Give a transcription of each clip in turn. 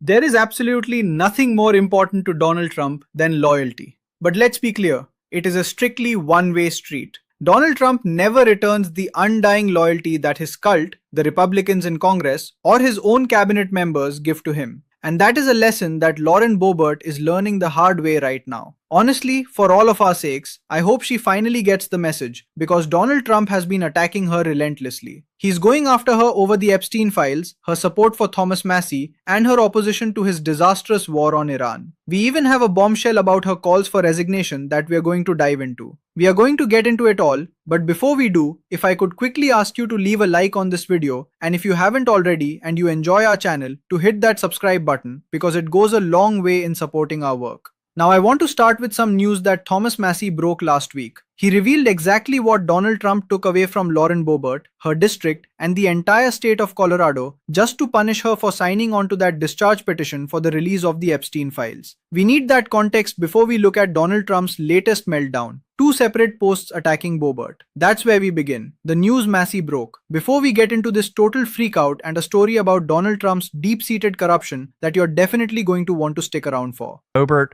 There is absolutely nothing more important to Donald Trump than loyalty. But let's be clear, it is a strictly one-way street. Donald Trump never returns the undying loyalty that his cult, the Republicans in Congress, or his own cabinet members give to him. And that is a lesson that Lauren Boebert is learning the hard way right now. Honestly, for all of our sakes, I hope she finally gets the message because Donald Trump has been attacking her relentlessly. He's going after her over the Epstein files, her support for Thomas Massie, and her opposition to his disastrous war on Iran. We even have a bombshell about her calls for resignation that we are going to dive into. We are going to get into it all, but before we do, if I could quickly ask you to leave a like on this video, and if you haven't already and you enjoy our channel, to hit that subscribe button because it goes a long way in supporting our work. Now I want to start with some news that Thomas Massie broke last week. He revealed exactly what Donald Trump took away from Lauren Boebert, her district, and the entire state of Colorado just to punish her for signing onto that discharge petition for the release of the Epstein files. We need that context before we look at Donald Trump's latest meltdown. 2 separate posts attacking Boebert. That's where we begin. The news Massie broke. Before we get into this total freakout and a story about Donald Trump's deep-seated corruption that you're definitely going to want to stick around for. Boebert,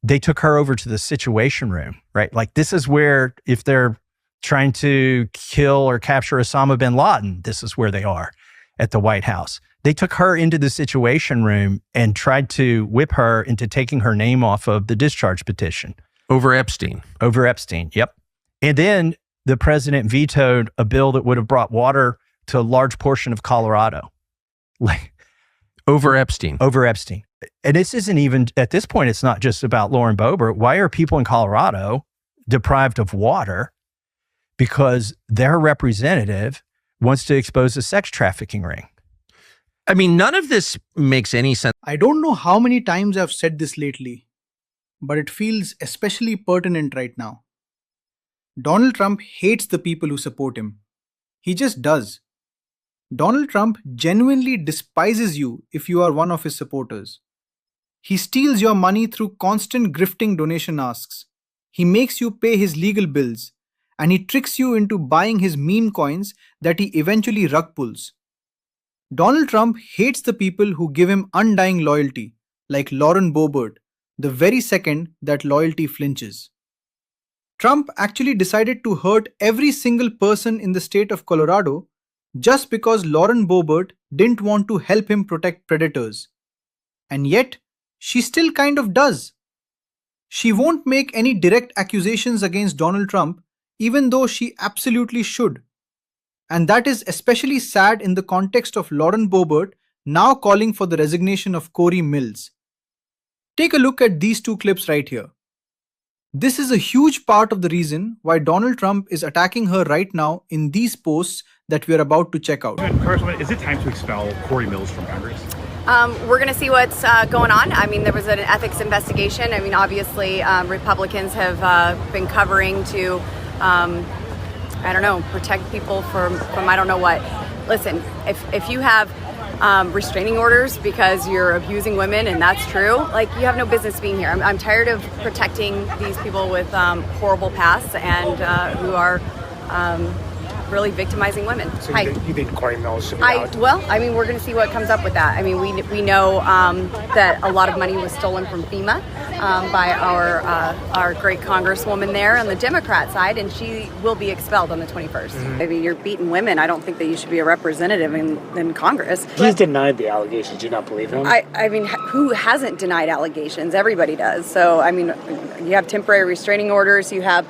they took her over to the Situation Room, right? Like this is where, if they're trying to kill or capture Osama bin Laden, this is where they are at the White House. They took her into the Situation Room and tried to whip her into taking her name off of the discharge petition. Over Epstein. Over Epstein, yep. And then the president vetoed a bill that would have brought water to a large portion of Colorado. Like, over Epstein. Over Epstein. And this isn't even, at this point, it's not just about Lauren Boebert. Why are people in Colorado deprived of water? Because their representative wants to expose a sex trafficking ring. I mean, none of this makes any sense. I don't know how many times I've said this lately, but it feels especially pertinent right now. Donald Trump hates the people who support him. He just does. Donald Trump genuinely despises you if you are one of his supporters. He steals your money through constant grifting donation asks. He makes you pay his legal bills, and he tricks you into buying his meme coins that he eventually rug pulls. Donald Trump hates the people who give him undying loyalty, like Lauren Boebert, the very second that loyalty flinches. Trump actually decided to hurt every single person in the state of Colorado just because Lauren Boebert didn't want to help him protect predators. And yet, she still kind of does. She won't make any direct accusations against Donald Trump, even though she absolutely should. And that is especially sad in the context of Lauren Boebert now calling for the resignation of Cory Mills. Take a look at these 2 clips right here. This is a huge part of the reason why Donald Trump is attacking her right now in these posts that we are about to check out. Congressman, is it time to expel Cory Mills from Congress? We're going to see what's going on. I mean, there was an ethics investigation. I mean, obviously, Republicans have been covering to, I don't know, protect people from I don't know what. Listen, if you have restraining orders because you're abusing women and that's true, like, you have no business being here. I'm tired of protecting these people with horrible pasts and who are really victimizing women. So you think Cory Mills should be out? Well, I mean, we're going to see what comes up with that. I mean, we know that a lot of money was stolen from FEMA by our great congresswoman there on the Democrat side, and she will be expelled on the 21st. Mm-hmm. I mean, you're beating women. I don't think that you should be a representative in Congress. He's denied the allegations. Do you not believe him? I mean, who hasn't denied allegations? Everybody does. So, I mean, you have temporary restraining orders. You have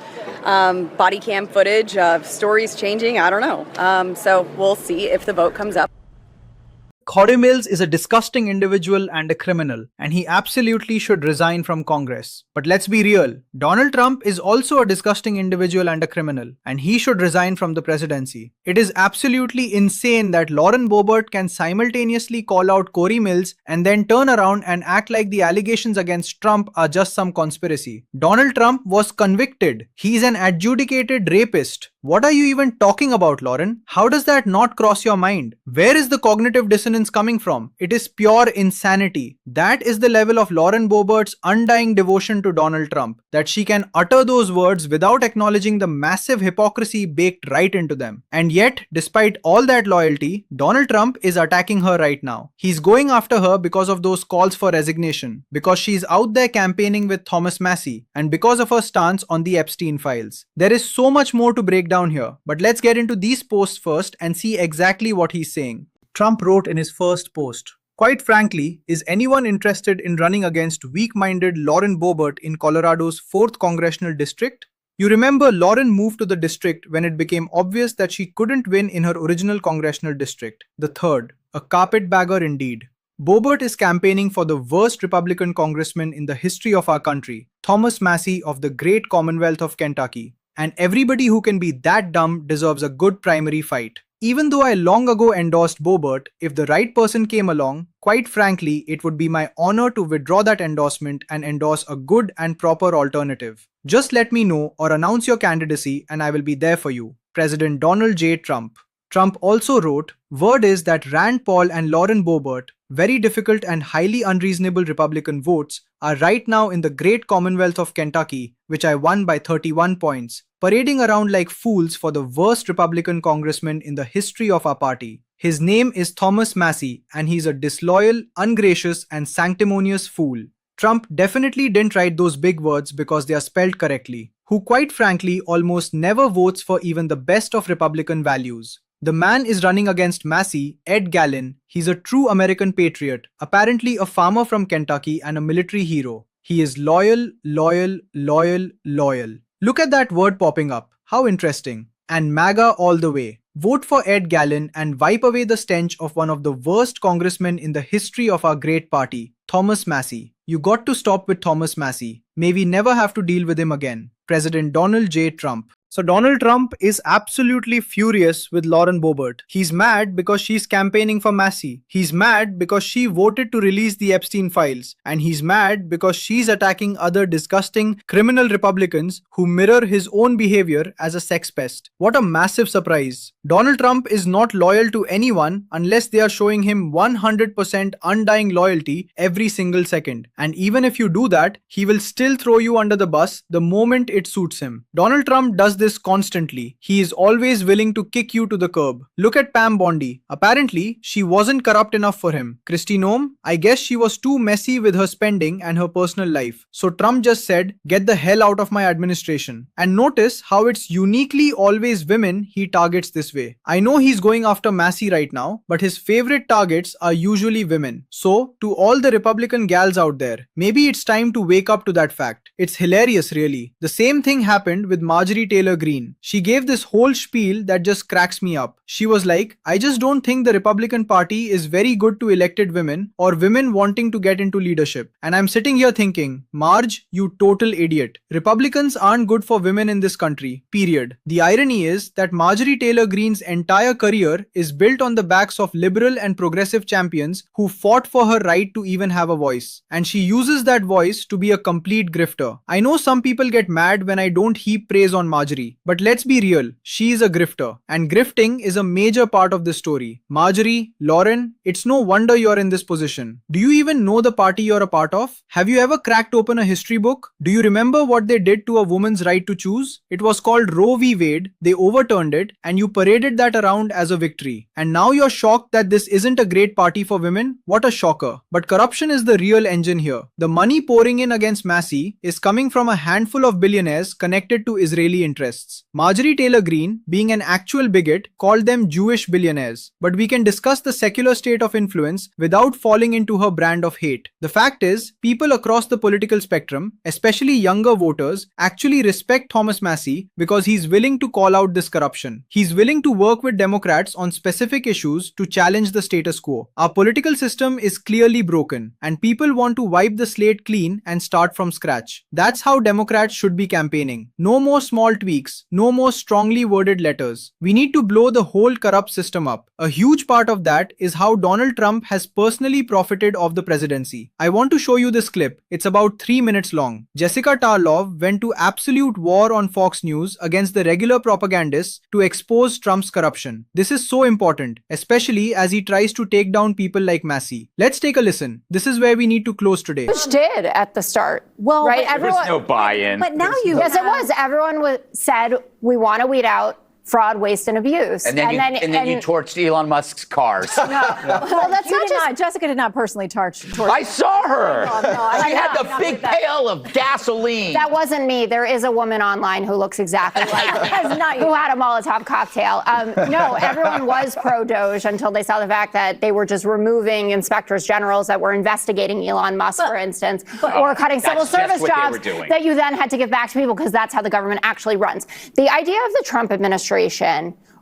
body cam footage of stories changing. I don't know. So we'll see if the vote comes up. Cory Mills is a disgusting individual and a criminal, and he absolutely should resign from Congress. But let's be real, Donald Trump is also a disgusting individual and a criminal, and he should resign from the presidency. It is absolutely insane that Lauren Boebert can simultaneously call out Cory Mills and then turn around and act like the allegations against Trump are just some conspiracy. Donald Trump was convicted. He's an adjudicated rapist. What are you even talking about, Lauren? How does that not cross your mind? Where is the cognitive dissonance coming from? It is pure insanity. That is the level of Lauren Boebert's undying devotion to Donald Trump, that she can utter those words without acknowledging the massive hypocrisy baked right into them. And yet, despite all that loyalty, Donald Trump is attacking her right now. He's going after her because of those calls for resignation, because she's out there campaigning with Thomas Massie, and because of her stance on the Epstein files. There is so much more to break down here, but let's get into these posts first and see exactly what he's saying. Trump wrote in his first post, "Quite frankly, is anyone interested in running against weak-minded Lauren Boebert in Colorado's 4th congressional district? You remember Lauren moved to the district when it became obvious that she couldn't win in her original congressional district, the 3rd. A carpetbagger indeed." Boebert is campaigning for the worst Republican congressman in the history of our country, Thomas Massie of the great Commonwealth of Kentucky. And everybody who can be that dumb deserves a good primary fight. Even though I long ago endorsed Boebert, if the right person came along, quite frankly, it would be my honor to withdraw that endorsement and endorse a good and proper alternative. Just let me know or announce your candidacy and I will be there for you. President Donald J. Trump. Trump also wrote, "Word is that Rand Paul and Lauren Boebert, very difficult and highly unreasonable Republican votes, are right now in the great Commonwealth of Kentucky, which I won by 31 points, parading around like fools for the worst Republican congressman in the history of our party. His name is Thomas Massie, and he's a disloyal, ungracious, and sanctimonious fool." Trump definitely didn't write those big words because they are spelled correctly, who quite frankly almost never votes for even the best of Republican values. The man is running against Massie, Ed Gallin. He's a true American patriot, apparently a farmer from Kentucky and a military hero. He is loyal, loyal, loyal, loyal. Look at that word popping up. How interesting. And MAGA all the way. Vote for Ed Gallin and wipe away the stench of one of the worst congressmen in the history of our great party, Thomas Massie. You got to stop with Thomas Massie. May we never have to deal with him again. President Donald J. Trump. So Donald Trump is absolutely furious with Lauren Boebert. He's mad because she's campaigning for Massie. He's mad because she voted to release the Epstein files. And he's mad because she's attacking other disgusting criminal Republicans who mirror his own behavior as a sex pest. What a massive surprise. Donald Trump is not loyal to anyone unless they are showing him 100% undying loyalty every single second. And even if you do that, he will still throw you under the bus the moment it suits him. Donald Trump does this constantly. He is always willing to kick you to the curb. Look at Pam Bondi. Apparently, she wasn't corrupt enough for him. Kristi Noem, I guess she was too messy with her spending and her personal life. So Trump just said, "Get the hell out of my administration." And notice how it's uniquely always women he targets this way. I know he's going after Massie right now, but his favorite targets are usually women. So, to all the Republican gals out there, maybe it's time to wake up to that fact. It's hilarious, really. The same thing happened with Marjorie Taylor Greene. She gave this whole spiel that just cracks me up. She was like, "I just don't think the Republican Party is very good to elected women or women wanting to get into leadership." And I'm sitting here thinking, Marge, you total idiot. Republicans aren't good for women in this country, period. The irony is that Marjorie Taylor Greene's entire career is built on the backs of liberal and progressive champions who fought for her right to even have a voice. And she uses that voice to be a complete grifter. I know some people get mad when I don't heap praise on Marjorie, but let's be real, she is a grifter. And grifting is a major part of this story. Marjorie, Lauren, it's no wonder you're in this position. Do you even know the party you're a part of? Have you ever cracked open a history book? Do you remember what they did to a woman's right to choose? It was called Roe v. Wade. They overturned it and you paraded that around as a victory. And now you're shocked that this isn't a great party for women? What a shocker. But corruption is the real engine here. The money pouring in against Massie is coming from a handful of billionaires connected to Israeli interests. Marjorie Taylor Greene, being an actual bigot, called them Jewish billionaires. But we can discuss the secular state of influence without falling into her brand of hate. The fact is, people across the political spectrum, especially younger voters, actually respect Thomas Massie because he's willing to call out this corruption. He's willing to work with Democrats on specific issues to challenge the status quo. Our political system is clearly broken, and people want to wipe the slate clean and start from scratch. That's how Democrats should be campaigning. No more small tweaks. speaks, no more strongly worded letters. We need to blow the whole corrupt system up. A huge part of that is how Donald Trump has personally profited of the presidency. I want to show you this clip. It's about 3 minutes long. Jessica Tarlov went to absolute war on Fox News against the regular propagandists to expose Trump's corruption. This is so important, especially as he tries to take down people like Massie. Let's take a listen. This is where we need to close today. Which did at the start. Well, right? there Everyone, was no buy-in. But now you yes, it was. Everyone said we want to weed out fraud, waste, and abuse. And then you torched Elon Musk's cars. No. Well, that's not just. Jessica did not personally torch. I saw her. She had the big that. pail of gasoline. That wasn't me. There is a woman online who looks exactly like me, who had a Molotov cocktail. No, everyone was pro-Doge until they saw the fact that they were just removing inspectors generals that were investigating Elon Musk, for instance, or cutting civil service jobs that you then had to give back to people because that's how the government actually runs. The idea of the Trump administration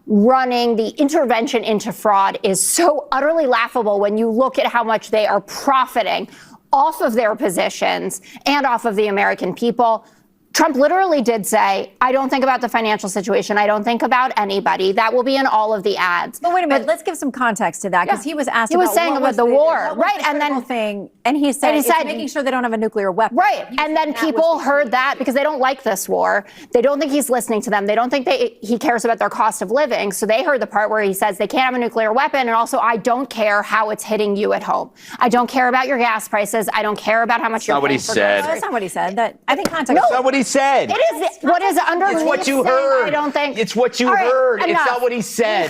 running the intervention into fraud is so utterly laughable when you look at how much they are profiting off of their positions and off of the American people. Trump literally did say, I don't think about the financial situation. I don't think about anybody. That will be in all of the ads. But wait a minute. Let's give some context to that because he was asked about saying about the war, right? And then thing, and he said making sure they don't have a nuclear weapon. Right. And then people heard that because they don't like this war. They don't think he's listening to them. They don't think he cares about their cost of living. So they heard the part where he says they can't have a nuclear weapon. And also, I don't care how it's hitting you at home. I don't care about your gas prices. I don't care about how much you're paying for groceries. That's not what he said. I think context. That's not what he said. It is what is underneath. It's what you heard. I don't think it's what you heard. It's not what he said.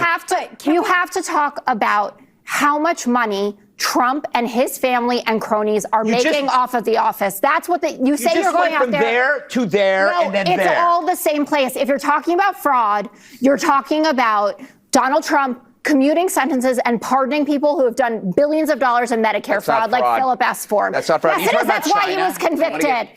You have to talk about how much money Trump and his family and cronies are making off of the office. That's what you say you're going out there. From there to there and then there. It's all the same place. If you're talking about fraud, you're talking about Donald Trump commuting sentences and pardoning people who have done billions of dollars in Medicare fraud, like Philip S. Ford. That's not fraud. Yes, it is. That's why he was convicted.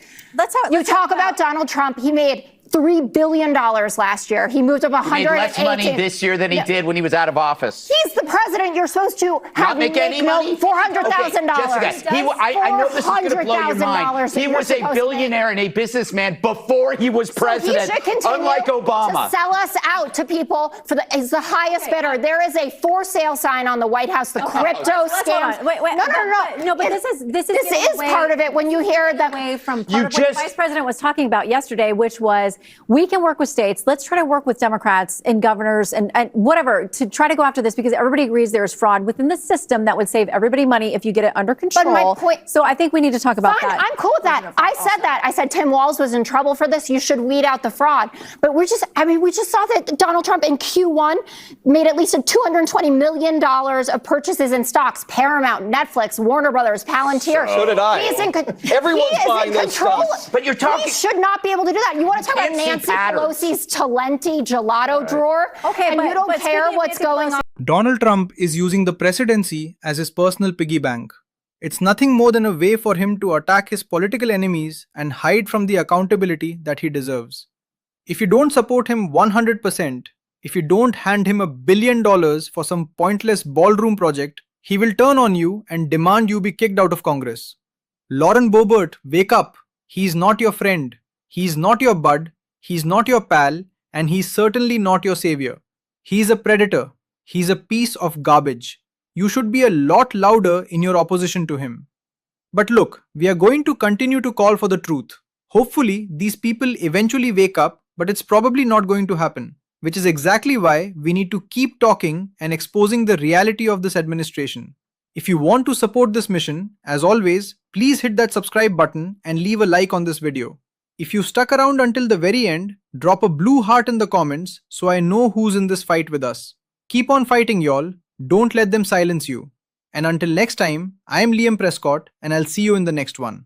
You talk about Donald Trump. He made $3 billion last year. He moved up 118. He made less money this year than he did when he was out of office. He's the president. You're supposed to have make any money. $400,000. Jessica, I know this is going to blow your mind. He was a billionaire and a businessman before he was president, unlike Obama. To sell us out to people is the highest bidder. There is a for sale sign on the White House. The crypto scam. Wait. No, but this is part of it. When you hear that away from part of what the vice president was talking about yesterday, which was we can work with states. Let's try to work with Democrats and governors and whatever to try to go after this because everybody agrees there is fraud within the system that would save everybody money if you get it under control. But my point, so I think we need to talk about that. I'm cool with that. I said that. I said Tim Walz was in trouble for this. You should weed out the fraud. But we just saw that Donald Trump in Q1 made at least $220 million of purchases in stocks. Paramount, Netflix, Warner Brothers, Palantir. So did I. Everyone's buying those stocks. But you're talking. He should not be able to do that. You want to talk about Nancy Pelosi's Talenti gelato drawer? Okay, and you don't care what's going on. Donald Trump is using the presidency as his personal piggy bank. It's nothing more than a way for him to attack his political enemies and hide from the accountability that he deserves. If you don't support him 100%, if you don't hand him $1 billion for some pointless ballroom project, he will turn on you and demand you be kicked out of Congress. Lauren Boebert, wake up. He's not your friend. He's not your bud. He's not your pal. And he's certainly not your savior. He's a predator. He's a piece of garbage. You should be a lot louder in your opposition to him. But look, we are going to continue to call for the truth. Hopefully, these people eventually wake up, but it's probably not going to happen, which is exactly why we need to keep talking and exposing the reality of this administration. If you want to support this mission, as always, please hit that subscribe button and leave a like on this video. If you stuck around until the very end, drop a blue heart in the comments so I know who's in this fight with us. Keep on fighting, y'all. Don't let them silence you. And until next time, I am Liam Prescott and I'll see you in the next one.